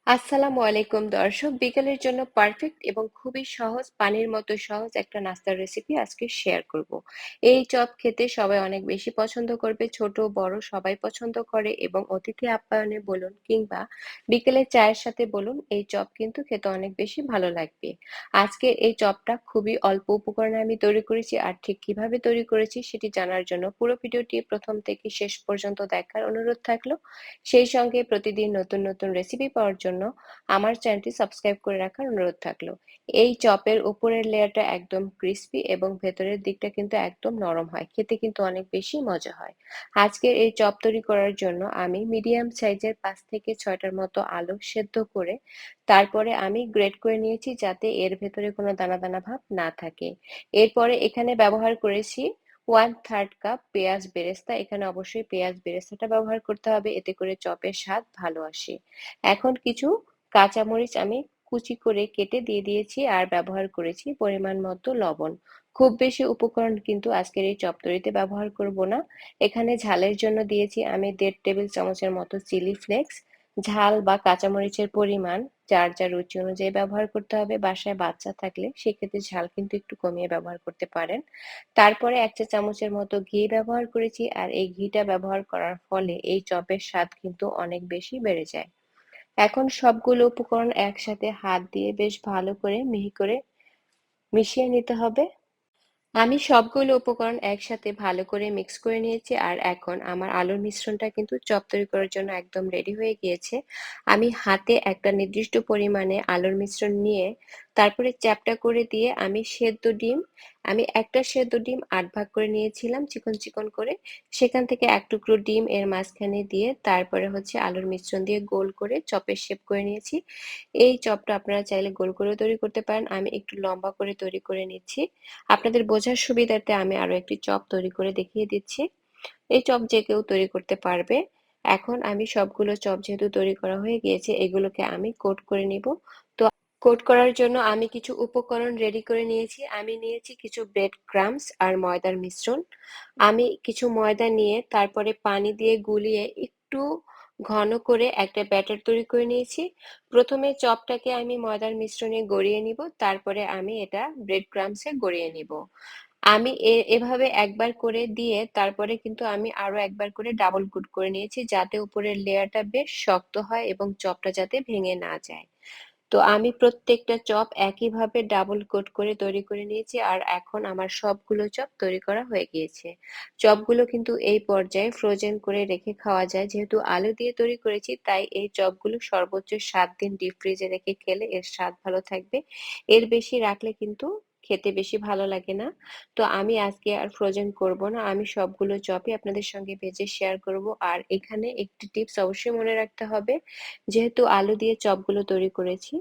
আসসালামু আলাইকুম দর্শক, বিকেলের জন্য পারফেক্ট এবং খুবই সহজ, পানির মতো সহজ একটা নাস্তার রেসিপি আজকে শেয়ার করব। এই চপ খেতে সবাই অনেক বেশি পছন্দ করবে, ছোট বড় সবাই পছন্দ করে এবং অতিথি আপ্যায়নে বলুন কিংবা বিকেলে চায়ের সাথে বলুন, এই চপ কিন্তু খেতে অনেক বেশি ভালো লাগবে। আজকে এই চপটা খুবই অল্প উপকরণে আমি তৈরি করেছি, আর ঠিক কিভাবে তৈরি করেছি সেটি জানার জন্য পুরো ভিডিওটি প্রথম থেকে শেষ পর্যন্ত দেখার অনুরোধ থাকলো। সেই সঙ্গে প্রতিদিন নতুন নতুন রেসিপি পাওয়ার জন্য আমার চ্যানেলটি সাবস্ক্রাইব করে রাখার অনুরোধ থাকলো। এই চপের উপরের লেয়ারটা একদম ক্রিস্পি এবং ভেতরের দিকটা কিন্তু একদম নরম হয়, খেতে কিন্তু অনেক বেশি মজা হয়। আজকের এই চপ তৈরি করার জন্য আমি মিডিয়াম সাইজের 5 থেকে 6টার মতো আলু সেদ্ধ করে তারপরে আমি গ্রেট করে নিয়েছি, যাতে এর ভেতরে কোনো দানা দানা ভাব না থাকে। এরপরে এখানে ব্যবহার করেছি 1/3 কাপ পেঁয়াজ বেরেস্তা। এখানে অবশ্যই পেঁয়াজ বেরেস্তাটা ব্যবহার করতে হবে, এতে করে চপের স্বাদ ভালো আসে। এখন কিছু কাঁচামরিচ আমি কুচি করে কেটে দিয়ে দিয়েছি, আর ব্যবহার করেছি পরিমাণ মতো লবণ। খুব বেশি উপকরণ কিন্তু আজকের এই চপ তৈরিতে ব্যবহার করব না। এখানে ঝালের জন্য দিয়েছি আমি 1.5 টেবিল চামচের মতো চিলি ফ্লেক্স। ঝাল বা কাঁচামরিচের পরিমাণ যার যার রুচি অনুযায়ী ব্যবহার করতে হবে। বাসায় বাচ্চা থাকলে সেক্ষেত্রে ঝাল কিন্তু একটু কমিয়ে ব্যবহার করতে পারেন। তারপরে 1 চা চামচের মতো ঘি ব্যবহার করেছি, আর এই ঘিটা ব্যবহার করার ফলে এই চপের স্বাদ কিন্তু অনেক বেশি বেড়ে যায়। এখন সবগুলো উপকরণ একসাথে হাত দিয়ে বেশ ভালো করে মিহি করে মিশিয়ে নিতে হবে। আমি সবগুলো উপকরণ একসাথে ভালো করে মিক্স করে নিয়েছি, আর এখন আমার আলুর মিশ্রণটা কিন্তু চপ তৈরি করার জন্য একদম রেডি হয়ে গিয়েছে। আমি হাতে একটা নির্দিষ্ট পরিমাণে আলুর মিশ্রণ নিয়ে তারপরে চ্যাপ্টা করে দিয়ে আমি একটা সেদ্ধ ডিম 8 ভাগ করে নিয়েছিলাম চিকন চিকন করে। সেখান থেকে এক টুকরো ডিম এর মাঝখানে দিয়ে তারপরে হচ্ছে আলুর মিশ্রণ দিয়ে গোল করে চপের শেপ করে নিয়েছি। এই চপটা আপনারা চাইলে গোল করেও তৈরি করতে পারেন, আমি একটু লম্বা করে তৈরি করে নিচ্ছি। আপনাদের বোঝার সুবিধার্থে আমি আরো একটি চপ তৈরি করে দেখিয়ে দিচ্ছি। এই চপ যে কেউ তৈরি করতে পারবে। এখন আমি সবগুলো চপ যেহেতু তৈরি করা হয়ে গিয়েছে, এগুলোকে আমি কোট করে নিব। তো কোট করার জন্য আমি কিছু উপকরণ রেডি করে নিয়েছি। আমি নিয়েছি কিছু ব্রেড ক্রাম্বস আর ময়দার মিশ্রণ। আমি কিছু ময়দা নিয়ে তারপরে পানি দিয়ে গুলিয়ে একটু ঘন করে একটা ব্যাটার তৈরি করে নিয়েছি। প্রথমে চপটাকে আমি ময়দার মিশ্রণে গড়িয়ে নিব, তারপরে আমি এটা ব্রেড ক্রাম্বসে গড়িয়ে নিব। আমি এভাবে একবার করে দিয়ে তারপরে কিন্তু আমি আরো একবার করে ডাবল কোট করে নিয়েছি, যাতে উপরের লেয়ারটা বেশ শক্ত হয় এবং চপটা যাতে ভেঙে না যায়। তো আমি প্রত্যেকটা চপ একইভাবে ডাবল কোট করে তৈরি করে নিয়েছি, আর এখন আমার সবগুলো চপ তৈরি করা হয়ে গিয়েছে। চপগুলো কিন্তু এই পর্যায়ে ফ্রোজেন করে রেখে খাওয়া যায়। যেহেতু আলু দিয়ে তৈরি করেছি, তাই এই চপগুলো সর্বোচ্চ 7 দিন ডিপ ফ্রিজে রেখে খেলে এর স্বাদ ভালো থাকবে। এর বেশি রাখলে কিন্তু খেতে বেশি ভালো লাগে না। তো আমি আজকে আর ফ্রোজেন করব না, আমি সবগুলো চপই আপনাদের সঙ্গে ভেজে শেয়ার করব। আর এখানে একটি টিপস অবশ্যই মনে রাখতে হবে, যেহেতু আলু দিয়ে চপগুলো তৈরি করেছি,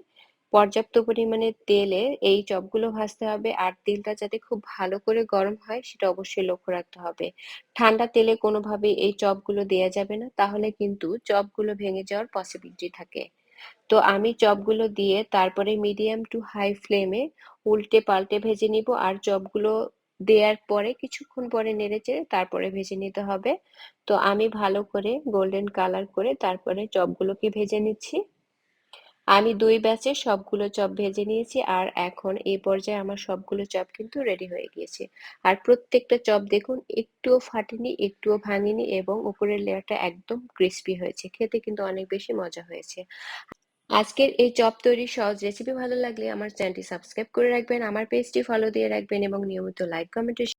পর্যাপ্ত পরিমাণে তেলে এই চপগুলো ভাজতে হবে, আর তেলটা যাতে খুব ভালো করে গরম হয় সেটা অবশ্যই লক্ষ্য রাখতে হবে। ঠান্ডা তেলে কোনোভাবেই এই চপগুলো দেয়া যাবে না, তাহলে কিন্তু চপগুলো ভেঙে যাওয়ার পসিবিলিটি থাকে। তো আমি চপগুলো দিয়ে তারপরে মিডিয়াম টু হাই ফ্লেমে উল্টে পাল্টে ভেজে নিব, আর চপগুলো দেওয়ার পরে কিছুক্ষণ পরে নেড়েচেড়ে তারপরে ভেজে নিতে হবে। তো আমি ভালো করে গোল্ডেন কালার করে তারপরে চপগুলোকে ভেজে নিচ্ছি। আমি 2 ব্যাচে সবগুলো চপ ভেজে নিয়েছি, আর এখন এই পর্যায়ে আমার সবগুলো চপ কিন্তু রেডি হয়ে গিয়েছে। আর প্রত্যেকটা চপ দেখুন, একটুও ফাটেনি, একটুও ভাঙেনি এবং উপরের লেয়ারটা একদম ক্রিস্পি হয়েছে। খেতে কিন্তু অনেক বেশি মজা হয়েছে। আজকের এই চপ তৈরির সহজ রেসিপি ভালো লাগলে আমার চ্যানেলটি সাবস্ক্রাইব করে রাখবেন, আমার পেজটি ফলো দিয়ে রাখবেন এবং নিয়মিত লাইক কমেন্ট